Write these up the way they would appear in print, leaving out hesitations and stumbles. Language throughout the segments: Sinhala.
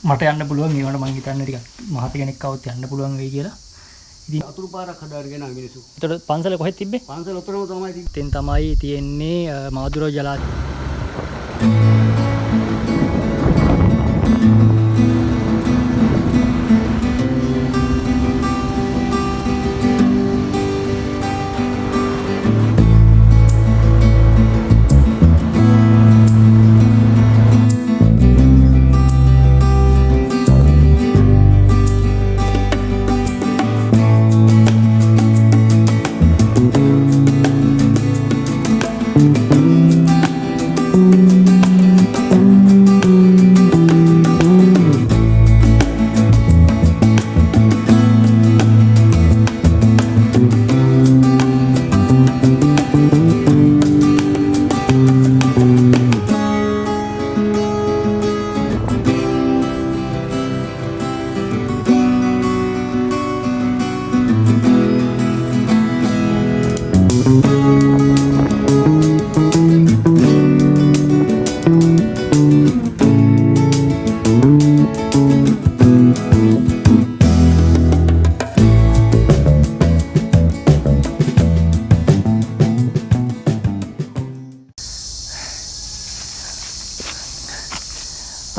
මට යන්න පුළුවන් ඒවට මං හිතන්නේ ටිකක් මහත කෙනෙක් આવුත් යන්න පුළුවන් වෙයි කියලා. ඉතින් අතුරු පාරක් හදාගෙන ආ මිනිස්සු. ඒතකොට පන්සල කොහෙද තිබ්බේ? පන්සල උතරම තමයි තිබ්බේ. තෙන් තමයි තියෙන්නේ මාදුරෝ ජලාශය.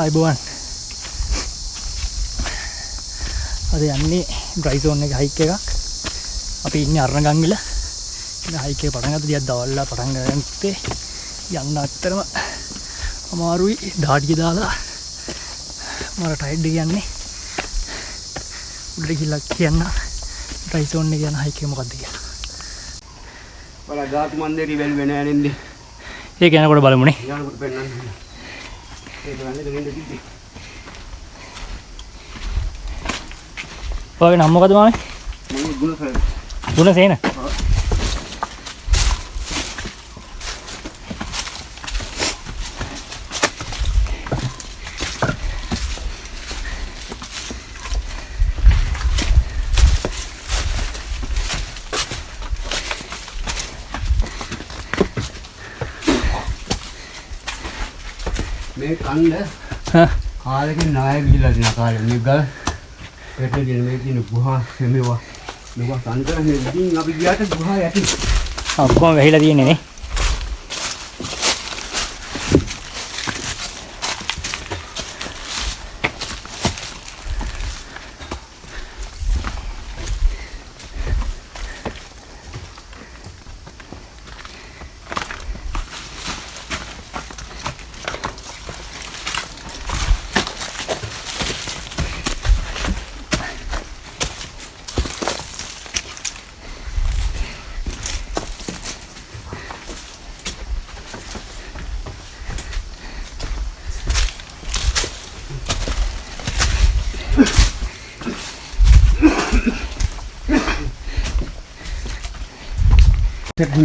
අයිබෝවන් අද යන්නේ ඩ්‍රයි සෝන් එක හයික් එකක්. අපි ඉන්නේ අරණගංගිල. ඉතින් හයික් එක පටන් ගත්ත දිහා දවල්ලා පටන් ගත්තේ යන්න අත්‍තරම අමාරුයි. ඩාඩිය දාලා මර ටයිඩ් එක යන්නේ උඩට ගිහලා කියන්න ඩ්‍රයි සෝන් එක යන හයික් එක මොකක්ද කියලා. බලා ගාතු මන්දිරේ වැල් වෙන යන්නේ. ඒක යනකොට බලමුනේ. යනකොට පෙන්නන්න. ඔයාගේ නම මොකද මාමේ? මම ගුණසේන. ගුණසේන. මේ කන්ද කාලෙකින් නාය ගිහිල්ලා තියෙන කාලේ මේ ගල් පෙට්ටියන මේ තියෙන ගුහා මෙවවා සංකරන ඉතින් අපි ගියාට ගුහා යටි ඔක්කොම වැහිලා තියෙන්නේ නේ.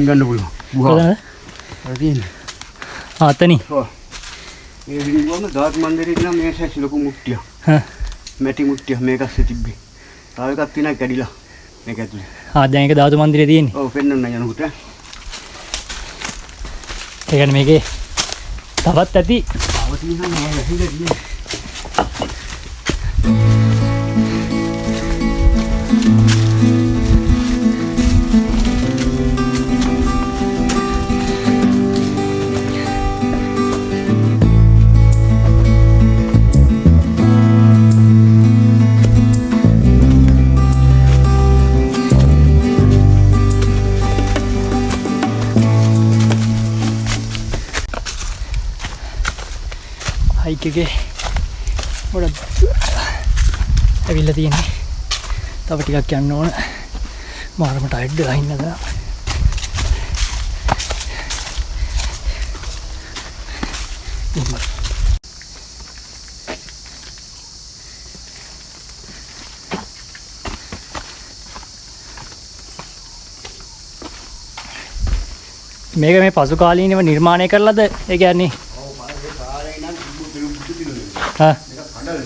ගන්න පුළුවන් ගුහා අර තියෙන්නේ. අතනි. ඔව්. මේ විදිහම ධාතු මන්දිරේ කියන මේ සැසි ලොකු මුට්ටිය. මැටි මුට්ටිය මේකස්සේ තිබ්බේ. තව එකක් තියෙනවා කැඩිලා මේක ඇතුලේ. දැන් ඒක ධාතු මන්දිරේ තියෙන්නේ. ඔව් පෙන්වන්න යනකොට. ඒ කියන්නේ මේකේ තවත් ඇති. තව තියෙනවා නෑ ඇහිලා තියෙන්නේ. හයික් එකේ ගොඩක් ඇවිල්ලා තියෙන්නේ. තව ටිකක් යන්න ඕන. මාරම ටයර්ඩ් වෙලා ඉන්නවා. මේක මේ පසු කාලීනව නිර්මාණය කරලාද ඒ කියන්නේ? ඔව් මම කාලේ නම් බුදු පිළිවෙල. හා මේක කඩල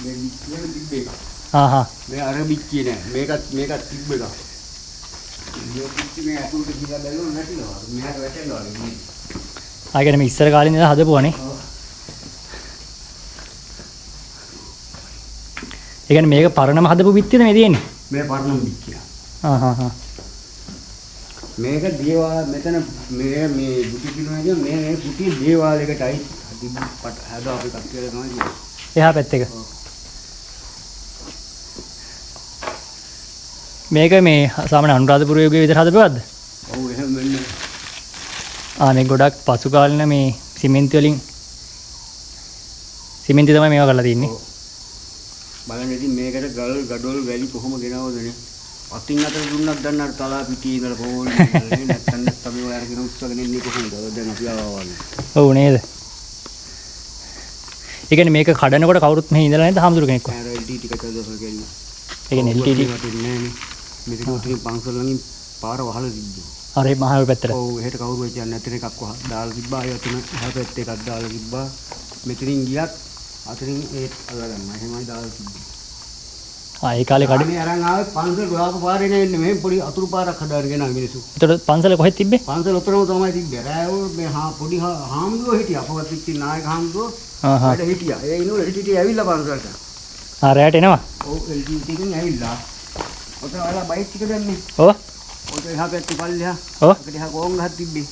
මේ මෙහෙම තිබ්බේ එක. හා මේ අර බිච්චිය නෑ. මේකත් තිබ්බ එක. මේ බිච්චි මේ අතුලට ගිහලා බැලුවොත් නැතිනවා. මෙහාට වැටෙනවා නේ. ආ කියන්නේ මේ ඉස්සර කාලේ ඉඳලා හදපුවානේ. ඒ කියන්නේ මේක පරණම හදපු පිටියද මේ තියෙන්නේ? මේ පරණම පිටිය. මේක දේවාල මෙතන මේ බුදු පිළිමයක මේ කුටි දේවාලයකටයි හදා අපි කට් කරලා තමයි තියෙන්නේ. එහා පැත්තක. මේක මේ සාමාන්‍ය අනුරාධපුර යුගයේ විතර හදපුවද්ද? ඔව් එහෙම වෙන්නේ. මේ ගොඩක් පසු කාලින මේ සිමෙන්ති වලින් සිමෙන්ති තමයි මේවා කරලා තින්නේ. බලන්න ඉතින් මේකට ගල් ගඩොල් වැලි කොහොම ගෙනවදනේ? අතින් අතට දුන්නත් දැන් අර තලා පිටියේ ඉඳලා පොල් නේ නැත්තම් අපි ඔය අරගෙන උස්සගෙන ඉන්නේ කොහොමද? දැන් අපි ආවවන්නේ. ඔව් නේද? ඒ කියන්නේ මේක කඩනකොට කවුරුත් මෙහි ඉඳලා නැද්ද හාමුදුරු කෙනෙක්ව? අර LT ටික කඩලා කියන්නේ. ඒ කියන්නේ LT නෑනේ. මේක උතුරින් පන්සල් වලින් පාර වහලා තිබ්බා. අර ඒ මහා පැත්තට. ඔව් එහෙට කවුරු වෙච්ච නැතර එකක් දාලා තිබ්බා. අය අතන එහා පැත්තේ එකක් දාලා තිබ්බා. මෙතනින් ගියත් අතරින් ඒත් අල්ලගන්න. එහෙමයි දාලා තිබ්බේ. ඒ කාලේ කඩේ. අනේ අරන් ආවේ පන්සල් ගොඩාක් පාරේ නේ ඉන්නේ. මේ පොඩි අතුරු පාරක් හදාගෙන ගෙනා මිනිස්සු. ඒතකොට පන්සල කොහෙද තිබ්බේ? පන්සල් උතරම තමයි තිබ්බේ. රෑවෝ මේ පොඩි හාමුදුරුවෝ හිටියා. අපවත් පිටි නායක හාමුදුරුවෝ. වැඩ හිටියා. ඒ ඉන්නු LTT ඇවිල්ලා පන්සලට. රැයට එනවා. ඔව් LTT එකෙන් ඇවිල්ලා. ඔතන ඔයාලා බයික් ටික දැම්මේ. ඔව්. ඔතන එහා පැත්තේ පල්ලෙහා. ඔව්. ඒකට එහා කෝන් ගහක් තිබ්බේ.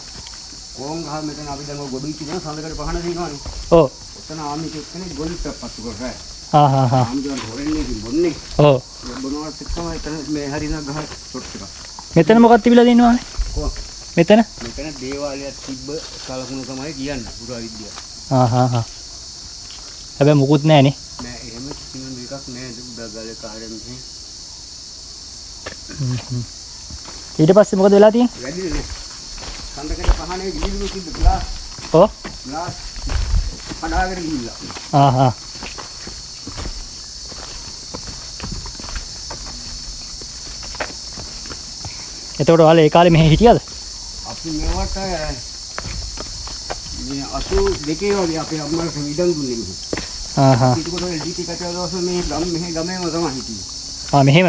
කෝන් ගහ මෙතන අපි දැන් ඔය ගොඩුයි කියන සඳකට පහන දිනවනේ. ඔව්. ඔතන ආමික එක්කනේ ගොඩිත් පත්තු කරා. ආමිකන් හොරෙන්නේ කිව්වොන්නේ. ඔව්. බොනවත් එක්කම එතන මේ හරින ගහ ෂොට් එකක්. මෙතන මොකක්ද තිබිලා දිනවනේ? කො මෙතන? මෙතන දේවාලයක් තිබ්බ කලකුණ තමයි කියන්නේ පුරා විද්‍යාව. හැබැයි මුකුත් නැහනේ. නෑ එහෙම කිසිම එකක් නෑ උඩගලේ කාරෙන් මෙහි. ඊට පස්සේ මොකද වෙලා තියෙන්නේ? වැඩිනේ. සඳකට පහනේ ගිහිල්ලු තිබ්බ ග්ලාස්. ඔව්. ග්ලාස් කඩාගෙන ගිහිල්ලා. එතකොට ඔයාලා ඒ කාලේ මෙහෙ හිටියද? අපි මේවට මේ 82 වගේ අපේ අම්මලාට ඉඩම් දුන්නේ මෙහි. ඊට කොට LTT කටේ දවස් මේ මෙහි ගමේම තමයි හිටියේ. මෙහෙම.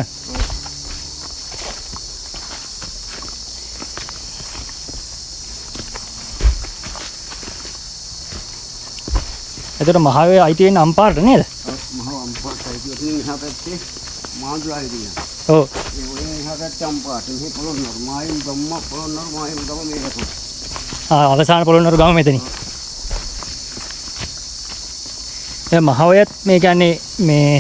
එතකොට මහාවේ අයිති වෙන්නේ අම්පාරට නේද? මහා අම්පාරට අයිති වෙන්නේ එහා පැත්තේ මාදුරායි තියෙනවා. ඔව්. ඒ වගේ එහා පැත්තේ අම්පාරට මෙහි පොළොන්නරු මායිම් ගම්ම පොළොන්නරු මායිම් ගම මේකට. අවසාන පොළොන්නරු ගම මෙතනින්. ඒ මහාවයත් මේ කියන්නේ මේ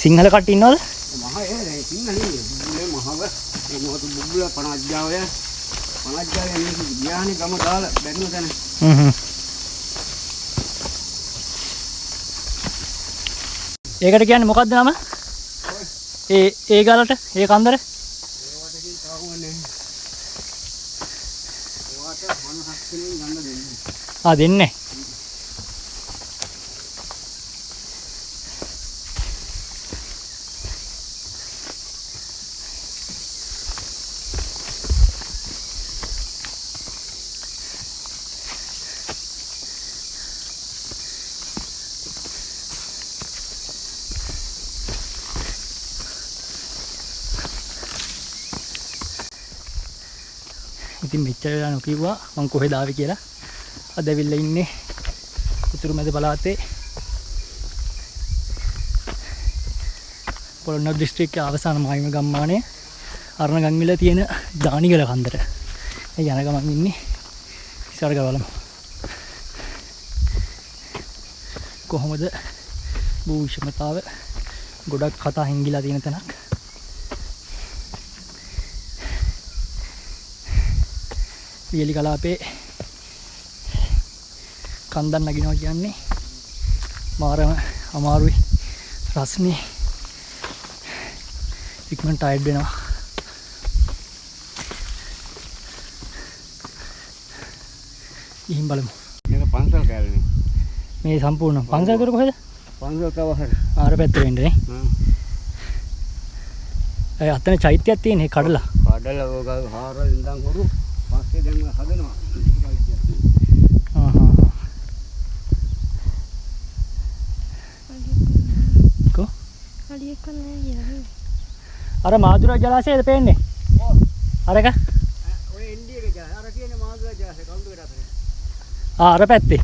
සිංහල කට්ටිය ඉන්නවද? මහා ඒ සිංහලනේ. මේ මහාව ඒ මොකද බුබුල පණජ්ජාවය පණජ්ජාවේ මිනිස්සු ගියානේ ගම දාලා බැරිම තැන. ඒකට කියන්නේ මොකක්ද නම? ඒ ගලට ඒ කන්දර? ඒවට කින් තාවුනේ. ඒවට 50 කෙනෙක් ගන්න දෙන්නේ. දෙන්නේ. ඉතින් මෙච්චර වෙලා නොකියුවා මං කොහෙද ආවේ කියලා. අද ඇවිල්ලා ඉන්නේ උතුරු මැද පළාතේ පොළොන්නරු දිස්ත්‍රික්කයේ අවසාන මායිම ගම්මානයේ අරණගංගිල තියෙන දානිගල කන්දර. ඒ යන ගමන් ඉන්නේ ඉස්සරහ බලමු. කොහොමද භූ විෂමතාව ගොඩක් කතා හිංගිලා තියෙන තැනක්. වියලි කලාපේ කන්දන් නගිනවා කියන්නේ මාරම අමාරුයි. රස්නේ ඉක්මනට ටයර්ඩ් වෙනවා. ගිහින් බලමු. මේක පන්සල් කෑල්ලනේ. මේ සම්පූර්ණ පන්සල් කර කොහෙද? පන්සල් තව හරි. ආර පැත්තට වෙන්නේ නේ. අතන චෛත්‍යයක් තියෙන්නේ කඩලා. කඩලා ඔය හාර ඉඳන් හොරු පස්සේ දැන් හදනවා. කො? අර මාදුරා ජලාශයද පේන්නේ? ඔව්. අරක? ඔය එන්ඩියේ ගහ. අර කියන්නේ මාදුරා ජලාශය කවුරුද අතර? අර පැත්තේ.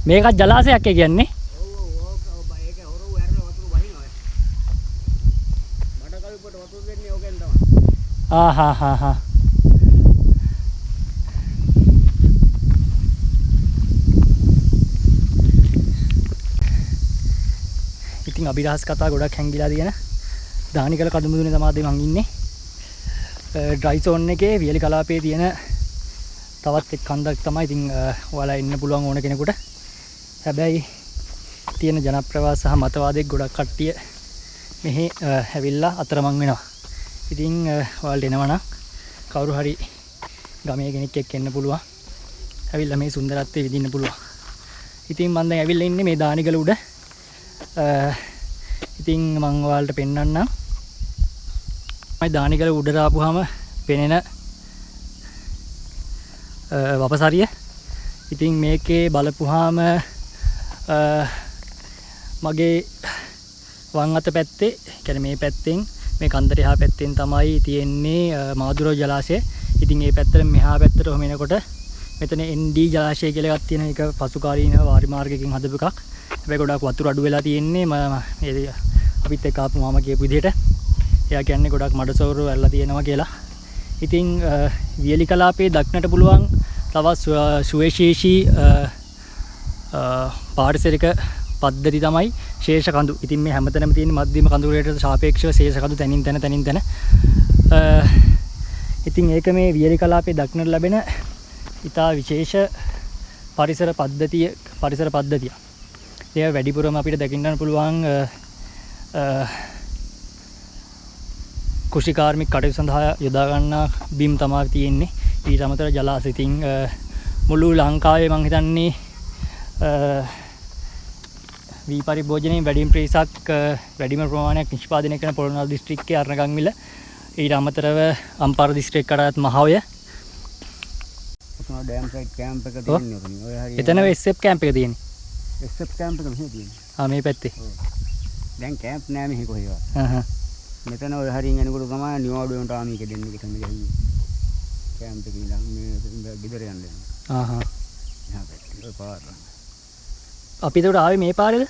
මේකත් ජලාශයක් කියන්නේ? ඔව් ඒක හොරු ඇරලා වතුර බහිනවා. ආහා. ඉතින් අභිරහස් කතා ගොඩක් හැංගිලා තියෙන දානිකල කඩුමුදුනේ තමයි මං ඉන්නේ. ඩ්‍රයි සෝන් එකේ වියලි කලාපයේ තියෙන තවත් එක් කන්දක් තමයි. ඉතින් ඔයාලා ඉන්න පුළුවන් ඕන කෙනෙකුට. හැබැයි තියෙන ජනප්‍රවාහ සහ මතවාදයක් ගොඩක් කට්ටිය මෙහි ඇවිල්ලා අතරමං වෙනවා. ඉතින් ඔයාලට එනවා නම් කවුරු හරි ගමේ කෙනෙක් එක්ක එන්න පුළුවන්. ඇවිල්ලා මේ සුන්දරත්වය විඳින්න පුළුවන්. ඉතින් මම දැන් ඇවිල්ලා ඉන්නේ මේ දානිගල උඩ. ඉතින් මම ඔයාලට පෙන්වන්නම්. මම දානිගල උඩට ආපුවාම පෙනෙන වපසරිය. ඉතින් මේකේ බලපුවාම මගේ වම් අත පැත්තේ, කියන්නේ මේ පැත්තෙන් මේ කන්දට එහා පැත්තෙන් තමයි තියෙන්නේ මාදුර ජලාශය. ඉතින් මේ පැත්තට මෙහා පැත්තට ඔහම එනකොට මෙතන ND ජලාශය කියලා එකක් තියෙන එක පසුකාලීන වාරි මාර්ගයකින් හදපු එකක්. හැබැයි ගොඩක් වතුර අඩු වෙලා තියෙන්නේ. අපිත් එක්ක ආපු මාමා කියපු විදිහට. එයා කියන්නේ ගොඩක් මඩසවුරු වැල්ලා තියෙනවා කියලා. ඉතින් වියලි කලාපයේ දක්නට පුළුවන් තවත් සුවිශේෂී පාරිසරික පද්ධති තමයි ශේෂ කඳු. ඉතින් මේ හැමතැනම තියෙන මධ්‍යම කඳු වලට සාපේක්ෂව ශේෂ කඳු තනින් තන. ඉතින් ඒක මේ වියලි කලාපයේ දක්නට ලැබෙන ඉතා විශේෂ පරිසර පද්ධතිය. ඒ වැඩිපුරම අපිට දකින්න පුළුවන් කුෂිකාර්මික කටයුතු සඳහා යොදා ගන්නා බිම් තමයි තියෙන්නේ. ඊට අමතරව ජලාශ. ඉතින් මුළු ලංකාවේ මම හිතන්නේ වී පරිභෝජනයේ වැඩිම ප්‍රේසක් වැඩිම ප්‍රමාණයක් නිෂ්පාදනය කරන පොළොන්නරු දිස්ත්‍රික්කයේ අරණගංවිල. ඊට අමතරව අම්පාර දිස්ත්‍රික්කයට මහවය. ඩෑම් සයිඩ් කැම්ප් එක තියෙන්නේ ඔය හරිය. එතන SF කැම්ප් එක තියෙන්නේ. SF කැම්ප් එක මෙහෙ තියෙන්නේ. මේ පැත්තේ. දැන් කැම්ප් නෑ මෙහෙ කොහෙවත්. මෙතන ඔය හරියෙන් යනකොට තමයි නිවාඩුවෙන්ට ආමි එක දෙන්නේ කිතම ගිහින්. කැම්ප් එකේ ඉඳන් මේ ගෙදර යන්න. ඔය පාර. අපි ඒකට ආවේ මේ පාරේද?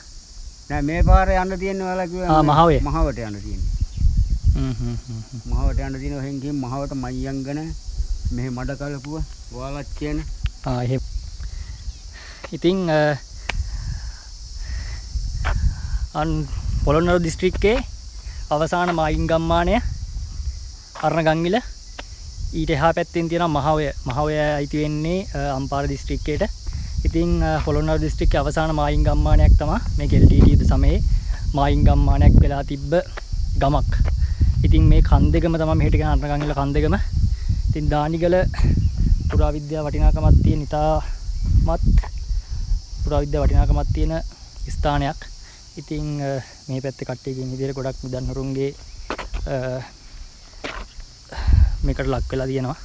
නෑ මේ පාරේ යන්න තියෙන්නේ ඔයාලා කිව්වා. මහවය. මහවට යන්න තියෙන්නේ. මහවට යන්න තියෙන ඔහෙන් ගිහින් මහවට මයංගන මෙහෙ මඩ කලපුව ඔයාලත් කියන. එහෙම. ඉතින් පොළොන්නරු දිස්ත්‍රික්කයේ අවසාන මායිම් ගම්මානය අරණගංවිල. ඊට එහා පැත්තෙන් තියෙනවා මහවය අයිති වෙන්නේ අම්පාර දිස්ත්‍රික්කයට. ඉතින් පොළොන්නරු දිස්ත්‍රික්කයේ අවසාන මායිම් ගම්මානයක් තමයි මේ LTT සමයේ මායිම් ගම්මානයක් වෙලා තිබ්බ ගමක්. ඉතින් මේ කන්දෙකම තමයි මෙහෙට කියන අරණගංවිල කන්දෙකම. ඉතින් දානිගල පුරාවිද්‍යා වටිනාකමක් තියෙන ඉතාමත් පුරාවිද්‍යා වටිනාකමක් තියෙන ස්ථානයක්. ඉතින් මේ පැත්තේ කට්ටිය කියන විදිහට ගොඩක් මුදන් හොරුන්ගේ මේකට ලක් වෙලා තියෙනවා.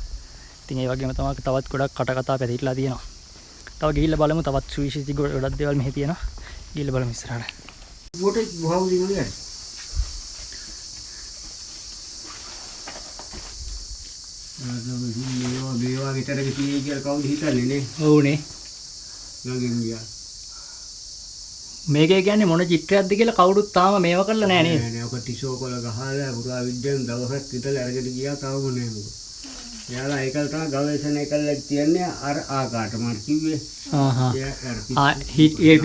ඉතින් ඒ වගේම තමයි තවත් ගොඩක් කටකතා පැතිරලා තියෙනවා. තව ගිහිල්ලා බලමු. තවත් සුවිශේෂී ගොඩක් දේවල් මෙහි තියෙනවා. ගිහිල්ලා බලමු ඉස්සරහට. මොකටද වහවුදි මොලේ? මේවා විතරක තියෙයි කියලා කවුද හිතන්නේ නේ? ඔව්නේ. ළඟින් ගියා. මේකේ කියන්නේ මොන චිත්‍රයක්ද කියලා කවුරුත් තාම මේව කරලා නැහැ නේද? නෑ ඔක ටිෂෝ කොල ගහලා පුරා විද්‍යාවෙන් දවසක් විතර අරගෙන ගියා තාම නෑ මොකද. එයාලා ඒකල් තමයි ගවේෂණය කරලා තියන්නේ අර ආකාරයට මම කිව්වේ.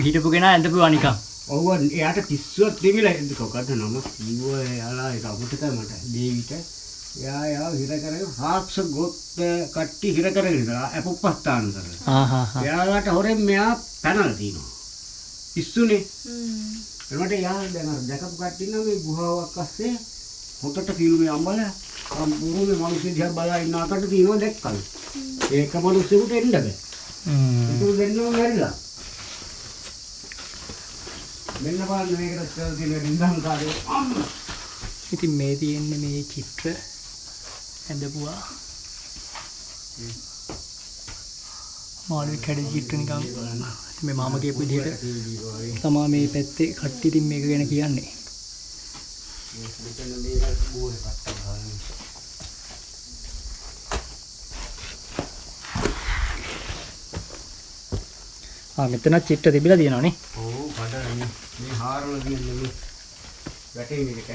හිටපු කෙනා ඇඳපු අනිකම්. ඔව් එයාට පිස්සුවක් තිබිලා කොකද නම කිව්වා එයාලා ඒක අපිට මට දේවිට එයා හිර කරගෙන හාක්ෂ ගොත් කට්ටි හිර කරගෙන ඉඳලා අපුප්පස්ථාන කරලා. එයාලට හොරෙන් මෙයා පැනලා තිනවා. පිස්සුනේ. එනකොට යා දැන් දැකපු කට්ටිය නම් මේ ගුහාවක් අස්සේ හොතට ෆිල්මේ අම්බලා සම්පූර්ණ මිනිස්සු දිහා බලා ඉන්න අතට තියනවා දැක්කලු. ඒක මිනිස්සුන්ට එන්න බෑ. ඒක දෙන්නම මැරිලා. මෙන්න බලන්න මේකට තියෙන රින්දන් කාර්යය අම්මා. ඉතින් මේ තියෙන්නේ මේ චිත්‍ර ඇඳපුවා. මාළුවෙක් හැඩ චිත්‍ර නිකන් මේ මාමා කියපු විදිහට තමා මේ පැත්තේ කට්ටිය ඉතින් මේක ගැන කියන්නේ. මෙතන චිත්‍ර තිබිලා තියෙනවානේ. ඔව් කඩන්නේ. මේ හාරවල තියෙන්නේ මේ වැටෙන එකට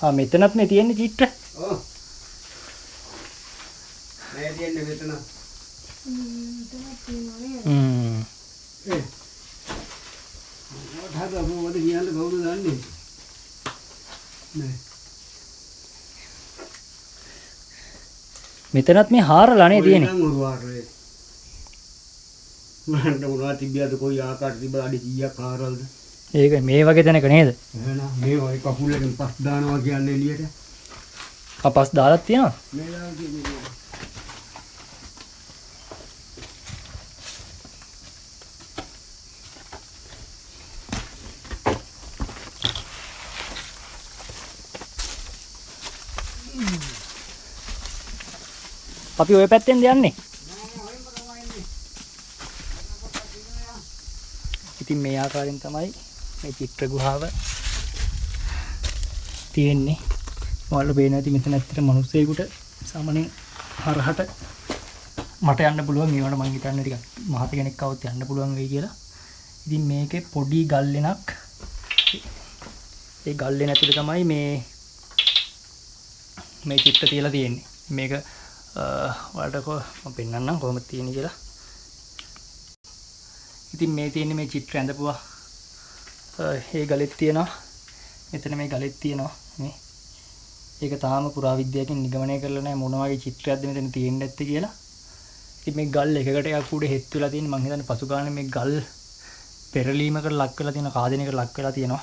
ඈ. මෙතනත් මේ තියෙන්නේ චිත්‍ර. ඔව්. නෑ තියන්නේ මෙතන. මොකද අපෝමද කියන්නේ කවුද දන්නේ? නෑ. මෙතනත් මේ හාරලානේ තියෙන්නේ. නම් උරුවාරේ. මහන්ට මොනවද තිබ්බද කොයි ආකාරයට තිබ්බද අඩි 100ක් හාරල්ද? ඒක මේ වගේ තැනක නේද? එහෙනම් මේ වගේ කකුලෙන් පස් දානවා කියන්නේ එළියට. කපස් දාලා තියෙනවා. මේ දාලා තියෙන්නේ. අපි ওই පැත්තෙන්ද යන්නේ. ඉතින් මේ ආකාරයෙන් තමයි මේ චිත්‍ර ගුහාව තියෙන්නේ. ඔයාලට පේනවා ඉතින් මෙතන ඇත්තට මිනිස්සෙකුට සාමාන්‍යයෙන් හරහට මට යන්න පුළුවන්. මේවට මං හිතන්නේ ටිකක් මහත කෙනෙක් આવුත් යන්න පුළුවන් වෙයි කියලා. ඉතින් මේකේ පොඩි ගල්ලෙනක්. ඒ ගල්ලෙන ඇතුලේ තමයි මේ චිත්‍ර තියලා තියෙන්නේ. මේක ඔයාලට මම පෙන්නන්නම් කොහොමද තියෙන්නේ කියලා. ඉතින් මේ තියෙන්නේ මේ චිත්‍ර ඇඳපුවා. ඒ ගලෙත් තියෙනවා. මෙතන මේ ගලෙත් තියෙනවා. මේ ඒක තාම පුරාවිද්‍යාවකින් නිගමනය කරලා නැහැ මොන වගේ චිත්‍රයක්ද මෙතන තියෙන්නේ නැත්තේ කියලා. ඉතින් මේ ගල් එකකට එකක් උඩ හෙත් වෙලා තියෙන මං හිතන්නේ පසු කාලේ මේ ගල් පෙරලීමකට ලක් වෙලා තියෙන කාදෙනයකට ලක් වෙලා තියෙනවා.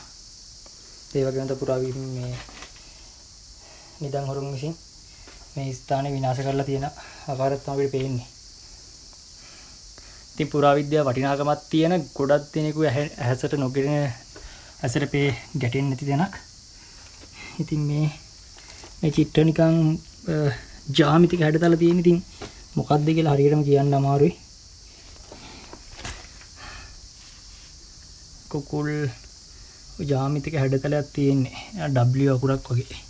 ඒ වගේම තමයි පුරාවිද්‍යාව මේ නිදන් හොරුන් විසින් මේ ස්ථානේ විනාශ කරලා තියෙන ආකාරය තමයි අපිට පේන්නේ. ඉතින් පුරාවිද්‍යාව වටිනාකමක් තියෙන ගොඩක් දෙනෙකු ඇහැසට නොගෙන ඇසට ගැටෙන්නේ නැති දෙනක්. ඉතින් මේ චිත්‍ර නිකන් ජ්‍යාමිතික හැඩතල තියෙන. ඉතින් මොකක්ද කියලා හරියටම කියන්න අමාරුයි. කුකුල් ජ්‍යාමිතික හැඩතලයක් තියෙන්නේ. W අකුරක් වගේ.